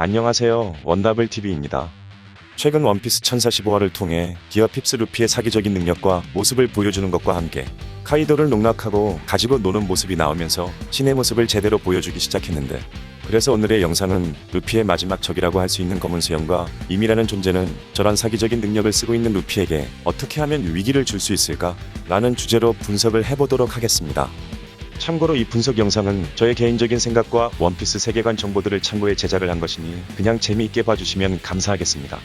안녕하세요. 원더블TV입니다. 최근 원피스 1045화를 통해 기어 핍스 루피의 사기적인 능력과 모습을 보여주는 것과 함께 카이도를 농락하고 가지고 노는 모습이 나오면서 신의 모습을 제대로 보여주기 시작했는데, 그래서 오늘의 영상은 루피의 마지막 적이라고 할 수 있는 검은 수염과 임이라는 존재는 저런 사기적인 능력을 쓰고 있는 루피에게 어떻게 하면 위기를 줄 수 있을까? 라는 주제로 분석을 해보도록 하겠습니다. 참고로 이 분석 영상은 저의 개인적인 생각과 원피스 세계관 정보들을 참고해 제작을 한 것이니 그냥 재미있게 봐주시면 감사하겠습니다.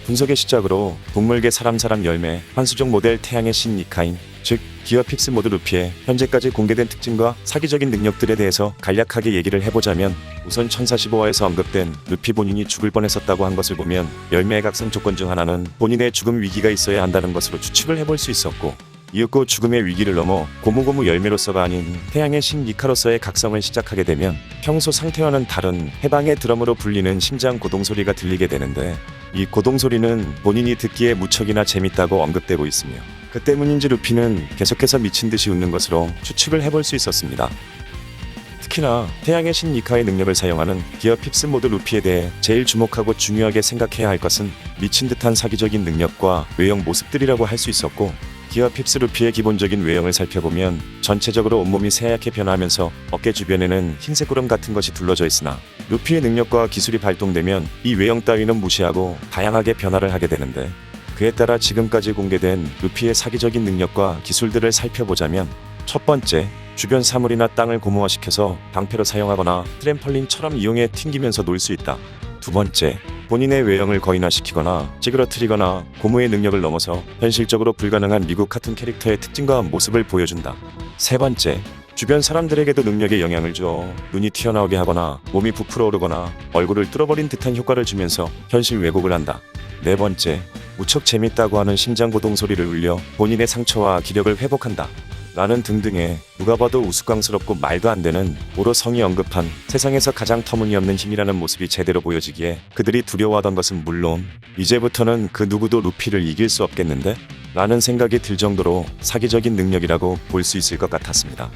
분석의 시작으로 동물계 사람 열매, 환수종 모델 태양의 신 니카인, 즉 기어 핍스 모드 루피의 현재까지 공개된 특징과 사기적인 능력들에 대해서 간략하게 얘기를 해보자면, 우선 1045화에서 언급된 루피 본인이 죽을 뻔했었다고 한 것을 보면 열매의 각성 조건 중 하나는 본인의 죽음 위기가 있어야 한다는 것으로 추측을 해볼 수 있었고, 이윽고 죽음의 위기를 넘어 고무고무 열매로서가 아닌 태양의 신 니카로서의 각성을 시작하게 되면 평소 상태와는 다른 해방의 드럼으로 불리는 심장 고동소리가 들리게 되는데, 이 고동소리는 본인이 듣기에 무척이나 재밌다고 언급되고 있으며, 그 때문인지 루피는 계속해서 미친듯이 웃는 것으로 추측을 해볼 수 있었습니다. 특히나 태양의 신 니카의 능력을 사용하는 기어 핍스 모드 루피에 대해 제일 주목하고 중요하게 생각해야 할 것은 미친 듯한 사기적인 능력과 외형 모습들이라고 할 수 있었고, 기어 핍스 루피의 기본적인 외형을 살펴보면 전체적으로 온몸이 새하얗게 변화하면서 어깨 주변에는 흰색 구름 같은 것이 둘러져 있으나, 루피의 능력과 기술이 발동되면 이 외형 따위는 무시하고 다양하게 변화를 하게 되는데, 그에 따라 지금까지 공개된 루피의 사기적인 능력과 기술들을 살펴보자면, 첫 번째, 주변 사물이나 땅을 고무화시켜서 방패로 사용하거나 트램펄린처럼 이용해 튕기면서 놀 수 있다. 두 번째, 본인의 외형을 거인화시키거나 찌그러뜨리거나 고무의 능력을 넘어서 현실적으로 불가능한 미국 카툰 캐릭터의 특징과 모습을 보여준다. 세 번째, 주변 사람들에게도 능력에 영향을 줘 눈이 튀어나오게 하거나 몸이 부풀어 오르거나 얼굴을 뚫어버린 듯한 효과를 주면서 현실 왜곡을 한다. 네 번째, 무척 재밌다고 하는 심장 고동 소리를 울려 본인의 상처와 기력을 회복한다. 라는 등등의 누가 봐도 우스꽝스럽고 말도 안 되는, 오로 성이 언급한 세상에서 가장 터무니없는 힘이라는 모습이 제대로 보여지기에 그들이 두려워하던 것은 물론 이제부터는 그 누구도 루피를 이길 수 없겠는데? 라는 생각이 들 정도로 사기적인 능력이라고 볼 수 있을 것 같았습니다.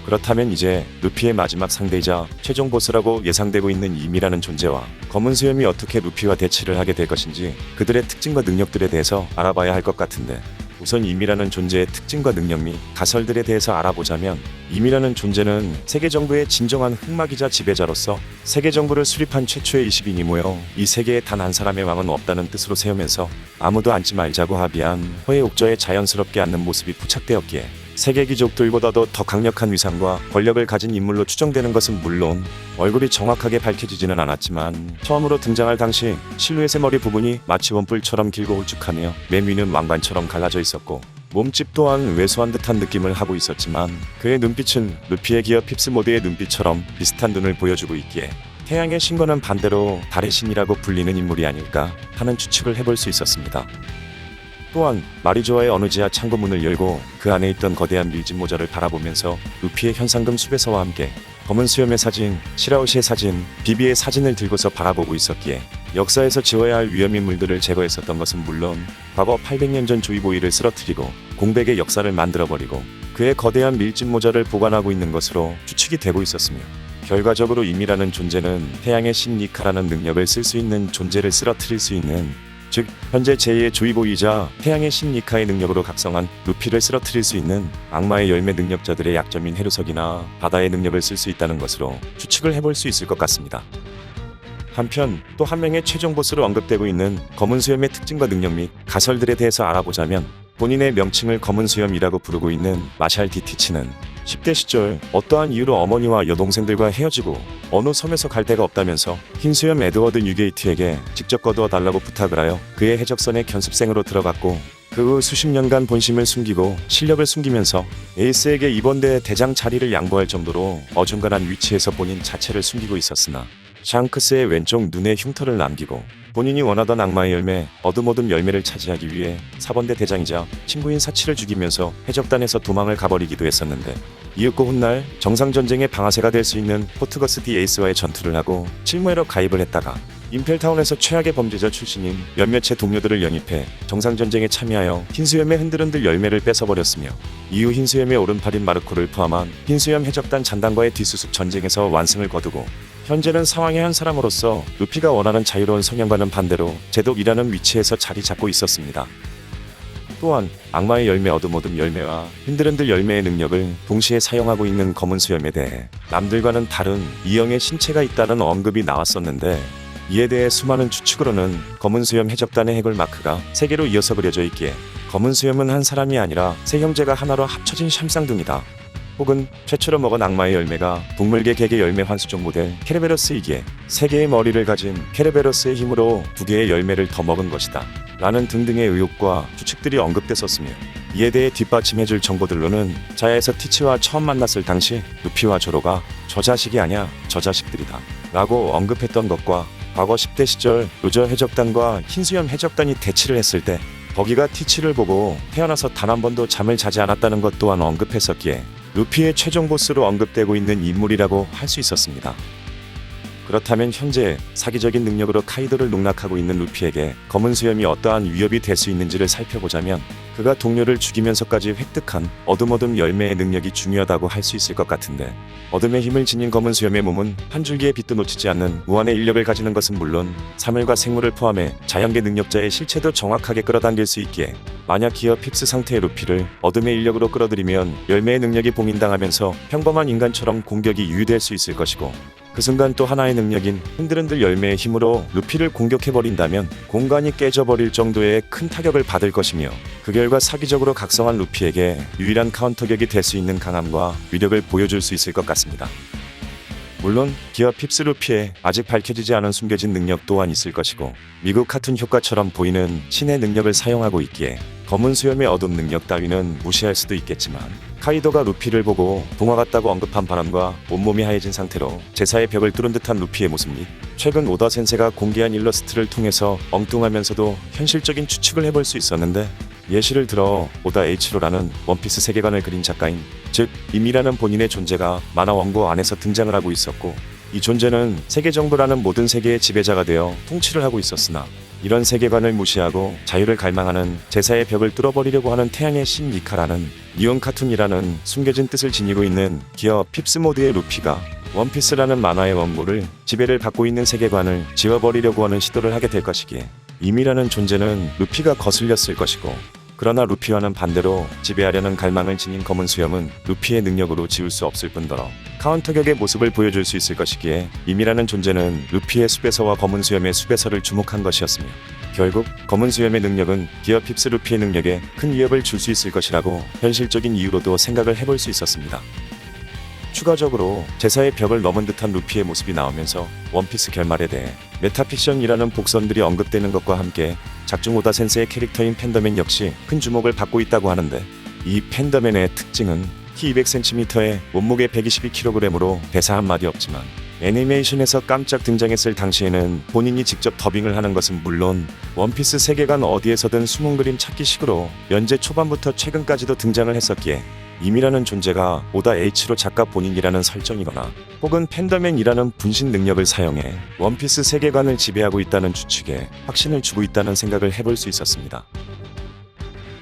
그렇다면 이제 루피의 마지막 상대이자 최종 보스라고 예상되고 있는 임이라는 존재와 검은 수염이 어떻게 루피와 대치를 하게 될 것인지 그들의 특징과 능력들에 대해서 알아봐야 할 것 같은데, 우선 임이라는 존재의 특징과 능력 및 가설들에 대해서 알아보자면, 임이라는 존재는 세계 정부의 진정한 흑막이자 지배자로서 세계 정부를 수립한 최초의 20인이 모여 이 세계에 단 한 사람의 왕은 없다는 뜻으로 세우면서 아무도 앉지 말자고 합의한 허의 옥저에 자연스럽게 앉는 모습이 포착되었기에 세계 귀족들보다도 더 강력한 위상과 권력을 가진 인물로 추정되는 것은 물론, 얼굴이 정확하게 밝혀지지는 않았지만 처음으로 등장할 당시 실루엣의 머리 부분이 마치 원뿔처럼 길고 홀쭉하며 맨 위는 왕관처럼 갈라져 있었고, 몸집 또한 왜소한 듯한 느낌을 하고 있었지만 그의 눈빛은 루피의 기어 핍스 모드의 눈빛처럼 비슷한 눈을 보여주고 있기에 태양의 신과는 반대로 달의 신이라고 불리는 인물이 아닐까 하는 추측을 해볼 수 있었습니다. 또한 마리조아의 어느 지하 창고문을 열고 그 안에 있던 거대한 밀짚 모자를 바라보면서 루피의 현상금 수배서와 함께 검은 수염의 사진, 시라오시의 사진, 비비의 사진을 들고서 바라보고 있었기에 역사에서 지워야 할 위험인물들을 제거했었던 것은 물론 과거 800년 전 조이보이를 쓰러뜨리고 공백의 역사를 만들어버리고 그의 거대한 밀짚 모자를 보관하고 있는 것으로 추측이 되고 있었으며, 결과적으로 임이라는 존재는 태양의 신 니카라는 능력을 쓸 수 있는 존재를 쓰러뜨릴 수 있는, 즉 현재 제2의 조이보이자 태양의 신 니카의 능력으로 각성한 루피를 쓰러뜨릴 수 있는 악마의 열매 능력자들의 약점인 헤르석이나 바다의 능력을 쓸 수 있다는 것으로 추측을 해볼 수 있을 것 같습니다. 한편 또 한 명의 최종 보스로 언급되고 있는 검은 수염의 특징과 능력 및 가설들에 대해서 알아보자면, 본인의 명칭을 검은 수염이라고 부르고 있는 마샬 디티치는 10대 시절 어떠한 이유로 어머니와 여동생들과 헤어지고 어느 섬에서 갈 데가 없다면서 흰수염 에드워드 뉴게이트에게 직접 거두어 달라고 부탁을 하여 그의 해적선의 견습생으로 들어갔고, 그 후 수십 년간 본심을 숨기고 실력을 숨기면서 에이스에게 이번 대회 대장 자리를 양보할 정도로 어중간한 위치에서 본인 자체를 숨기고 있었으나, 샹크스의 왼쪽 눈에 흉터를 남기고 본인이 원하던 악마의 열매, 어둠 열매를 차지하기 위해 4번대 대장이자 친구인 사치를 죽이면서 해적단에서 도망을 가버리기도 했었는데, 이윽고 훗날 정상전쟁의 방아쇠가 될 수 있는 포트거스 디 에이스와의 전투를 하고 칠무회로 가입을 했다가 임펠타운에서 최악의 범죄자 출신인 몇몇의 동료들을 영입해 정상전쟁에 참여하여 흰수염의 흔들흔들 열매를 뺏어버렸으며 이후 흰수염의 오른팔인 마르코를 포함한 흰수염 해적단 잔당과의 뒷수습 전쟁에서 완승을 거두고 현재는 상황의 한 사람으로서 루피가 원하는 자유로운 성향과는 반대로 제독이라는 위치에서 자리 잡고 있었습니다. 또한 악마의 열매 어둠 열매와 흔들흔들 열매의 능력을 동시에 사용하고 있는 검은 수염에 대해 남들과는 다른 이형의 신체가 있다는 언급이 나왔었는데 이에 대해 수많은 추측으로는 검은 수염 해적단의 해골 마크가 3개로 이어서 그려져 있기에 검은 수염은 한 사람이 아니라 세 형제가 하나로 합쳐진 샴쌍둥이다. 혹은 최초로 먹은 악마의 열매가 동물계 개개 열매 환수종 모델 케르베로스이기에 3개의 머리를 가진 케르베로스의 힘으로 2개의 열매를 더 먹은 것이다. 라는 등등의 의혹과 추측들이 언급됐었으며 이에 대해 뒷받침해줄 정보들로는 자야에서 티치와 처음 만났을 당시 루피와 조로가 저 자식이 아냐 저 자식들이다 라고 언급했던 것과 과거 10대 시절 로저 해적단과 흰수염 해적단이 대치를 했을 때 버기가 티치를 보고 태어나서 단 한 번도 잠을 자지 않았다는 것 또한 언급했었기에 루피의 최종 보스로 언급되고 있는 인물이라고 할 수 있었습니다. 그렇다면 현재 사기적인 능력으로 카이도를 농락하고 있는 루피에게 검은 수염이 어떠한 위협이 될 수 있는지를 살펴보자면 그가 동료를 죽이면서까지 획득한 어둠 열매의 능력이 중요하다고 할 수 있을 것 같은데 어둠의 힘을 지닌 검은 수염의 몸은 한 줄기의 빛도 놓치지 않는 무한의 인력을 가지는 것은 물론 사물과 생물을 포함해 자연계 능력자의 실체도 정확하게 끌어당길 수 있기에 만약 기어 핍스 상태의 루피를 어둠의 인력으로 끌어들이면 열매의 능력이 봉인당하면서 평범한 인간처럼 공격이 유효될 수 있을 것이고 그 순간 또 하나의 능력인 흔들흔들 열매의 힘으로 루피를 공격해버린다면 공간이 깨져버릴 정도의 큰 타격을 받을 것이며 그 결과 사기적으로 각성한 루피에게 유일한 카운터격이 될 수 있는 강함과 위력을 보여줄 수 있을 것 같습니다. 물론 기어 핍스 루피의 아직 밝혀지지 않은 숨겨진 능력 또한 있을 것이고 미국 카툰 효과처럼 보이는 신의 능력을 사용하고 있기에 검은 수염의 어둠 능력 따위는 무시할 수도 있겠지만 카이도가 루피를 보고 동화 같다고 언급한 바람과 온몸이 하얘진 상태로 제사의 벽을 뚫은 듯한 루피의 모습 및 최근 오다 센세가 공개한 일러스트를 통해서 엉뚱하면서도 현실적인 추측을 해볼 수 있었는데 예시를 들어 오다 H로라는 원피스 세계관을 그린 작가인 즉 임이라는 본인의 존재가 만화 원고 안에서 등장을 하고 있었고 이 존재는 세계정부라는 모든 세계의 지배자가 되어 통치를 하고 있었으나 이런 세계관을 무시하고 자유를 갈망하는 제사의 벽을 뚫어버리려고 하는 태양의 신 미카라는 니온 카툰이라는 숨겨진 뜻을 지니고 있는 기어 핍스 모드의 루피가 원피스라는 만화의 원고를 지배를 받고 있는 세계관을 지워버리려고 하는 시도를 하게 될 것이기에 임이라는 존재는 루피가 거슬렸을 것이고 그러나 루피와는 반대로 지배하려는 갈망을 지닌 검은 수염은 루피의 능력으로 지울 수 없을 뿐더러 카운터격의 모습을 보여줄 수 있을 것이기에 임이라는 존재는 루피의 숲에서와 검은 수염의 숲에서를 주목한 것이었으며 결국 검은 수염의 능력은 기어 핍스 루피의 능력에 큰 위협을 줄 수 있을 것이라고 현실적인 이유로도 생각을 해볼 수 있었습니다. 추가적으로 제사의 벽을 넘은 듯한 루피의 모습이 나오면서 원피스 결말에 대해 메타픽션이라는 복선들이 언급되는 것과 함께 작중 오다 센세의 캐릭터인 팬더맨 역시 큰 주목을 받고 있다고 하는데 이 팬더맨의 특징은 키 200cm에 몸무게 122kg으로 대사 한마디 없지만 애니메이션에서 깜짝 등장했을 당시에는 본인이 직접 더빙을 하는 것은 물론 원피스 세계관 어디에서든 숨은 그림 찾기식으로 연재 초반부터 최근까지도 등장을 했었기에 임이라는 존재가 오다 H로 작가 본인이라는 설정이거나 혹은 팬더맨이라는 분신 능력을 사용해 원피스 세계관을 지배하고 있다는 추측에 확신을 주고 있다는 생각을 해볼 수 있었습니다.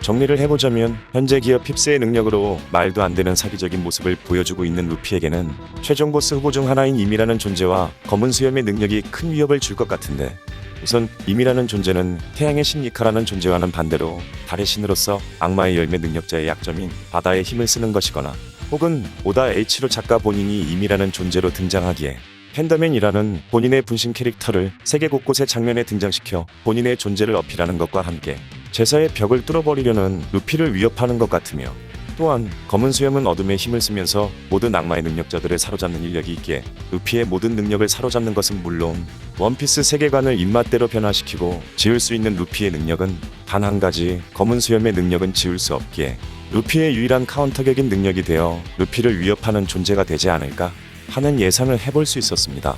정리를 해보자면 현재 기어 핍스의 능력으로 말도 안 되는 사기적인 모습을 보여주고 있는 루피에게는 최종 보스 후보 중 하나인 임이라는 존재와 검은 수염의 능력이 큰 위협을 줄 것 같은데 우선 임이라는 존재는 태양의 신 니카라는 존재와는 반대로 달의 신으로서 악마의 열매 능력자의 약점인 바다의 힘을 쓰는 것이거나 혹은 오다 H로 작가 본인이 임이라는 존재로 등장하기에 팬더맨이라는 본인의 분신 캐릭터를 세계 곳곳의 장면에 등장시켜 본인의 존재를 어필하는 것과 함께 제사의 벽을 뚫어버리려는 루피를 위협하는 것 같으며 또한 검은 수염은 어둠의 힘을 쓰면서 모든 악마의 능력자들을 사로잡는 인력이 있기에 루피의 모든 능력을 사로잡는 것은 물론 원피스 세계관을 입맛대로 변화시키고 지울 수 있는 루피의 능력은 단 한 가지 검은 수염의 능력은 지울 수 없기에 루피의 유일한 카운터격인 능력이 되어 루피를 위협하는 존재가 되지 않을까 하는 예상을 해볼 수 있었습니다.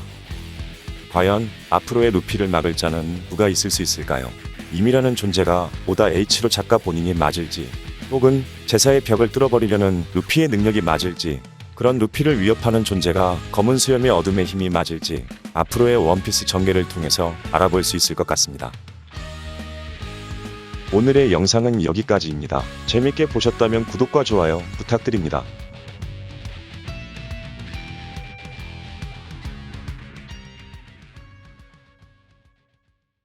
과연 앞으로의 루피를 막을 자는 누가 있을 수 있을까요? 임이라는 존재가 오다 H로 작가 본인이 맞을지 혹은 제사의 벽을 뚫어버리려는 루피의 능력이 맞을지 그런 루피를 위협하는 존재가 검은 수염의 어둠의 힘이 맞을지 앞으로의 원피스 전개를 통해서 알아볼 수 있을 것 같습니다. 오늘의 영상은 여기까지입니다. 재밌게 보셨다면 구독과 좋아요 부탁드립니다.